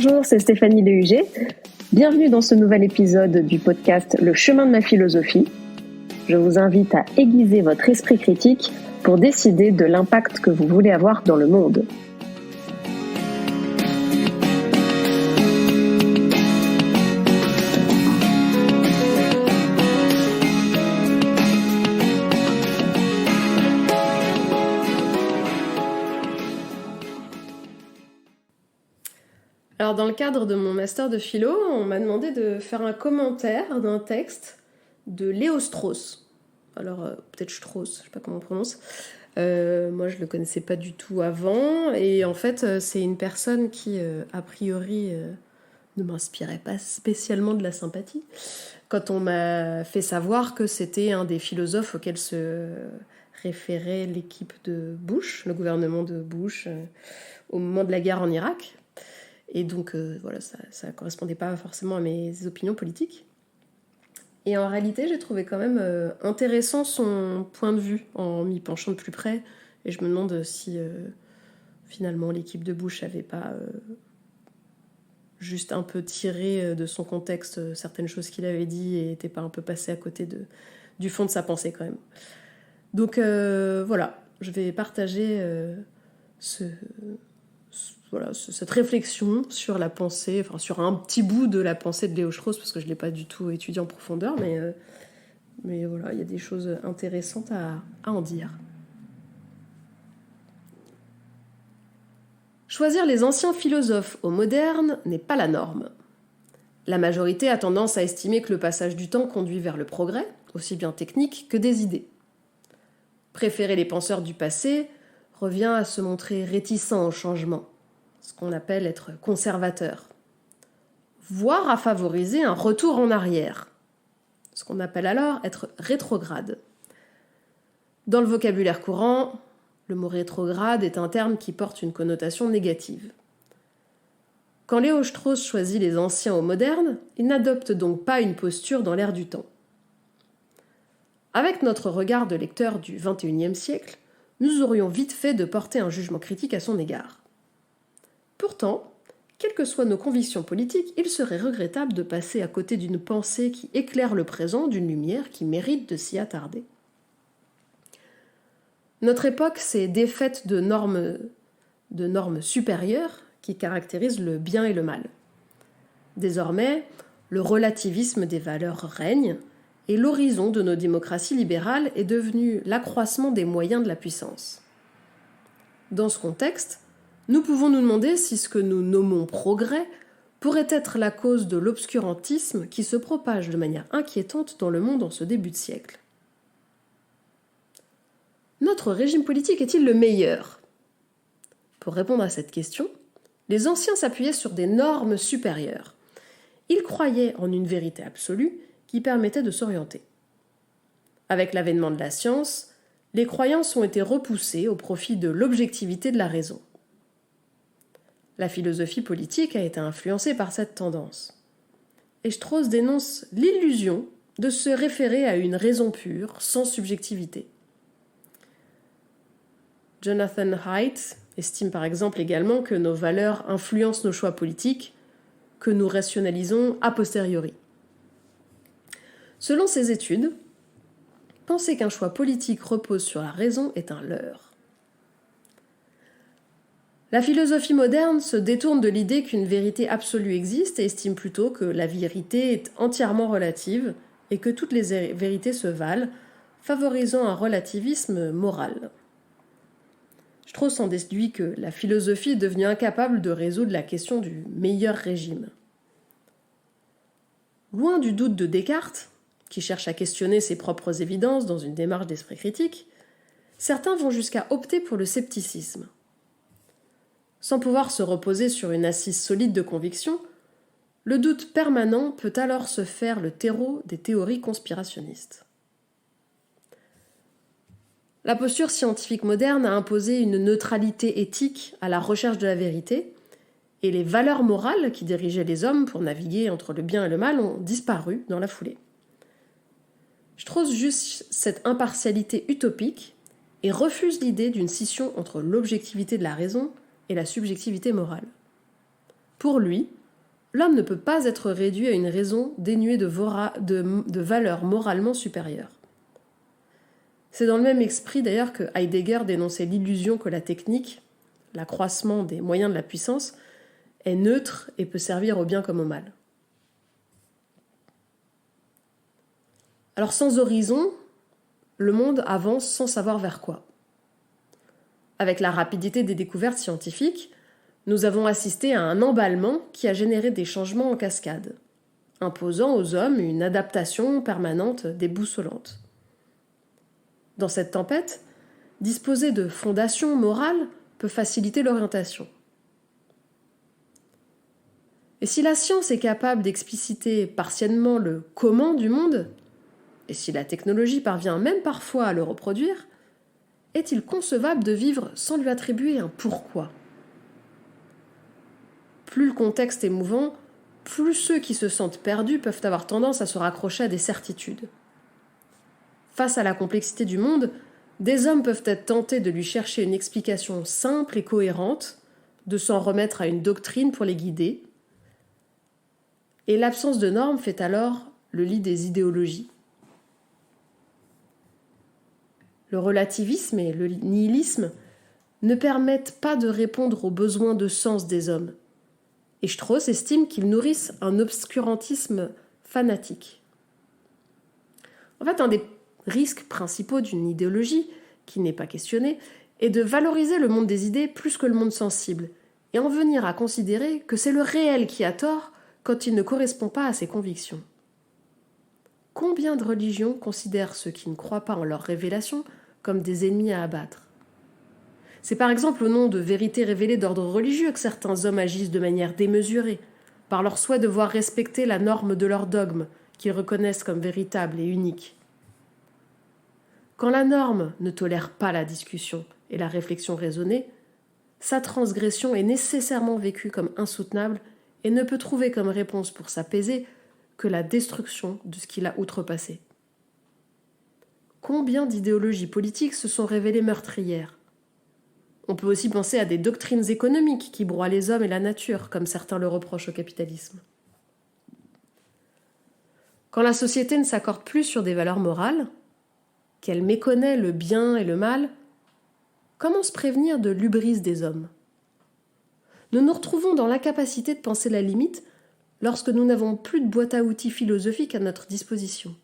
Bonjour, c'est Stéphanie Lehuger. Bienvenue dans ce nouvel épisode du podcast Le chemin de ma philosophie. Je vous invite à aiguiser votre esprit critique pour décider de l'impact que vous voulez avoir dans le monde. Alors, dans le cadre de mon master de philo, on m'a demandé de faire un commentaire d'un texte de Léo Strauss. Alors, peut-être Strauss, je sais pas comment on prononce. Moi, je le connaissais pas du tout avant. Et en fait, c'est une personne qui, a priori, ne m'inspirait pas spécialement de la sympathie. Quand on m'a fait savoir que c'était un des philosophes auxquels se référait l'équipe de Bush, le gouvernement de Bush, au moment de la guerre en Irak. Et donc, voilà, ça correspondait pas forcément à mes opinions politiques. Et en réalité, j'ai trouvé quand même intéressant son point de vue en m'y penchant de plus près. Et je me demande si, finalement, l'équipe de Bush n'avait pas juste un peu tiré de son contexte certaines choses qu'il avait dit et n'était pas un peu passé à côté du fond de sa pensée, quand même. Donc, voilà, je vais partager cette réflexion sur la pensée, enfin sur un petit bout de la pensée de Léo Strauss, parce que je ne l'ai pas du tout étudié en profondeur, mais voilà, il y a des choses intéressantes à en dire. Choisir les anciens philosophes aux modernes n'est pas la norme. La majorité a tendance à estimer que le passage du temps conduit vers le progrès, aussi bien technique que des idées. Préférer les penseurs du passé revient à se montrer réticent au changement, ce qu'on appelle être conservateur, voire à favoriser un retour en arrière, ce qu'on appelle alors être rétrograde. Dans le vocabulaire courant, le mot rétrograde est un terme qui porte une connotation négative. Quand Léo Strauss choisit les anciens aux modernes, il n'adopte donc pas une posture dans l'air du temps. Avec notre regard de lecteur du XXIe siècle, nous aurions vite fait de porter un jugement critique à son égard. Pourtant, quelles que soient nos convictions politiques, il serait regrettable de passer à côté d'une pensée qui éclaire le présent d'une lumière qui mérite de s'y attarder. Notre époque s'est défaite de normes supérieures qui caractérisent le bien et le mal. Désormais, le relativisme des valeurs règne et l'horizon de nos démocraties libérales est devenu l'accroissement des moyens de la puissance. Dans ce contexte, nous pouvons nous demander si ce que nous nommons progrès pourrait être la cause de l'obscurantisme qui se propage de manière inquiétante dans le monde en ce début de siècle. Notre régime politique est-il le meilleur ? Pour répondre à cette question, les anciens s'appuyaient sur des normes supérieures. Ils croyaient en une vérité absolue qui permettait de s'orienter. Avec l'avènement de la science, les croyances ont été repoussées au profit de l'objectivité de la raison. La philosophie politique a été influencée par cette tendance. Et Strauss dénonce l'illusion de se référer à une raison pure, sans subjectivité. Jonathan Haidt estime par exemple également que nos valeurs influencent nos choix politiques, que nous rationalisons a posteriori. Selon ses études, penser qu'un choix politique repose sur la raison est un leurre. La philosophie moderne se détourne de l'idée qu'une vérité absolue existe et estime plutôt que la vérité est entièrement relative et que toutes les vérités se valent, favorisant un relativisme moral. Strauss en déduit que la philosophie est devenue incapable de résoudre la question du meilleur régime. Loin du doute de Descartes, qui cherche à questionner ses propres évidences dans une démarche d'esprit critique, certains vont jusqu'à opter pour le scepticisme. Sans pouvoir se reposer sur une assise solide de conviction, le doute permanent peut alors se faire le terreau des théories conspirationnistes. La posture scientifique moderne a imposé une neutralité éthique à la recherche de la vérité, et les valeurs morales qui dirigeaient les hommes pour naviguer entre le bien et le mal ont disparu dans la foulée. Strauss juge cette impartialité utopique et refuse l'idée d'une scission entre l'objectivité de la raison et la subjectivité morale. Pour lui, l'homme ne peut pas être réduit à une raison dénuée de valeurs moralement supérieures. C'est dans le même esprit d'ailleurs que Heidegger dénonçait l'illusion que la technique, l'accroissement des moyens de la puissance, est neutre et peut servir au bien comme au mal. Alors sans horizon, le monde avance sans savoir vers quoi. Avec la rapidité des découvertes scientifiques, nous avons assisté à un emballement qui a généré des changements en cascade, imposant aux hommes une adaptation permanente déboussolante. Dans cette tempête, disposer de fondations morales peut faciliter l'orientation. Et si la science est capable d'expliciter partiellement le comment du monde, et si la technologie parvient même parfois à le reproduire, est-il concevable de vivre sans lui attribuer un pourquoi ? Plus le contexte est mouvant, plus ceux qui se sentent perdus peuvent avoir tendance à se raccrocher à des certitudes. Face à la complexité du monde, des hommes peuvent être tentés de lui chercher une explication simple et cohérente, de s'en remettre à une doctrine pour les guider, et l'absence de normes fait alors le lit des idéologies. Le relativisme et le nihilisme ne permettent pas de répondre aux besoins de sens des hommes, et Strauss estime qu'ils nourrissent un obscurantisme fanatique. En fait, un des risques principaux d'une idéologie, qui n'est pas questionnée, est de valoriser le monde des idées plus que le monde sensible, et en venir à considérer que c'est le réel qui a tort quand il ne correspond pas à ses convictions. Combien de religions considèrent ceux qui ne croient pas en leur révélation comme des ennemis à abattre ? C'est par exemple au nom de vérités révélées d'ordre religieux que certains hommes agissent de manière démesurée, par leur souhait de voir respecter la norme de leur dogme, qu'ils reconnaissent comme véritable et unique. Quand la norme ne tolère pas la discussion et la réflexion raisonnée, sa transgression est nécessairement vécue comme insoutenable et ne peut trouver comme réponse pour s'apaiser que la destruction de ce qu'il a outrepassé. Combien d'idéologies politiques se sont révélées meurtrières ? On peut aussi penser à des doctrines économiques qui broient les hommes et la nature, comme certains le reprochent au capitalisme. Quand la société ne s'accorde plus sur des valeurs morales, qu'elle méconnaît le bien et le mal, comment se prévenir de l'hubris des hommes ? Nous nous retrouvons dans l'incapacité de penser la limite lorsque nous n'avons plus de boîte à outils philosophique à notre disposition.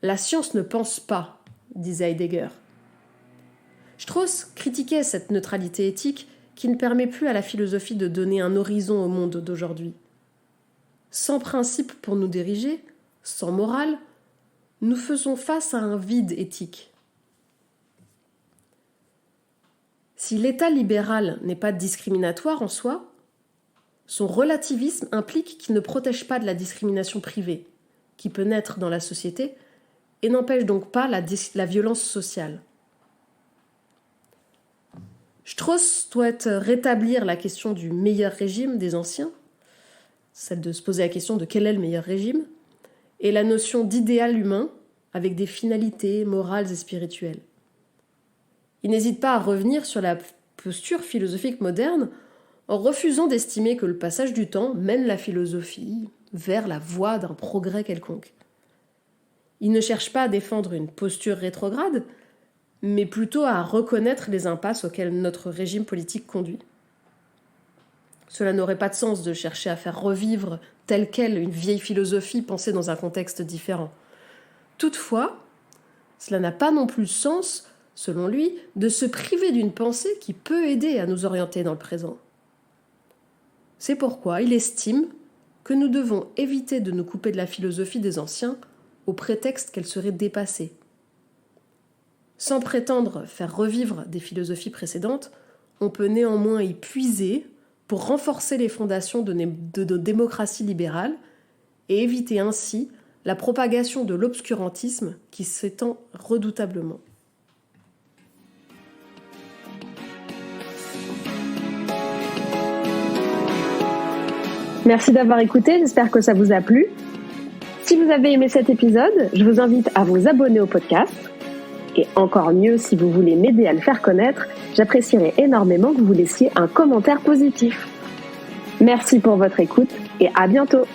La science ne pense pas, disait Heidegger. Strauss critiquait cette neutralité éthique qui ne permet plus à la philosophie de donner un horizon au monde d'aujourd'hui. Sans principe pour nous diriger, sans morale, nous faisons face à un vide éthique. Si l'État libéral n'est pas discriminatoire en soi, son relativisme implique qu'il ne protège pas de la discrimination privée, qui peut naître dans la société, et n'empêche donc pas la violence sociale. Strauss souhaite rétablir la question du meilleur régime des anciens, celle de se poser la question de quel est le meilleur régime, et la notion d'idéal humain avec des finalités morales et spirituelles. Il n'hésite pas à revenir sur la posture philosophique moderne en refusant d'estimer que le passage du temps mène la philosophie vers la voie d'un progrès quelconque. Il ne cherche pas à défendre une posture rétrograde, mais plutôt à reconnaître les impasses auxquelles notre régime politique conduit. Cela n'aurait pas de sens de chercher à faire revivre telle quelle une vieille philosophie pensée dans un contexte différent. Toutefois, cela n'a pas non plus sens, selon lui, de se priver d'une pensée qui peut aider à nous orienter dans le présent. C'est pourquoi il estime que nous devons éviter de nous couper de la philosophie des anciens au prétexte qu'elle serait dépassée. Sans prétendre faire revivre des philosophies précédentes, on peut néanmoins y puiser pour renforcer les fondations de nos démocraties libérales et éviter ainsi la propagation de l'obscurantisme qui s'étend redoutablement. Merci d'avoir écouté, j'espère que ça vous a plu. Si vous avez aimé cet épisode, je vous invite à vous abonner au podcast. Et encore mieux, si vous voulez m'aider à le faire connaître, j'apprécierais énormément que vous laissiez un commentaire positif. Merci pour votre écoute et à bientôt.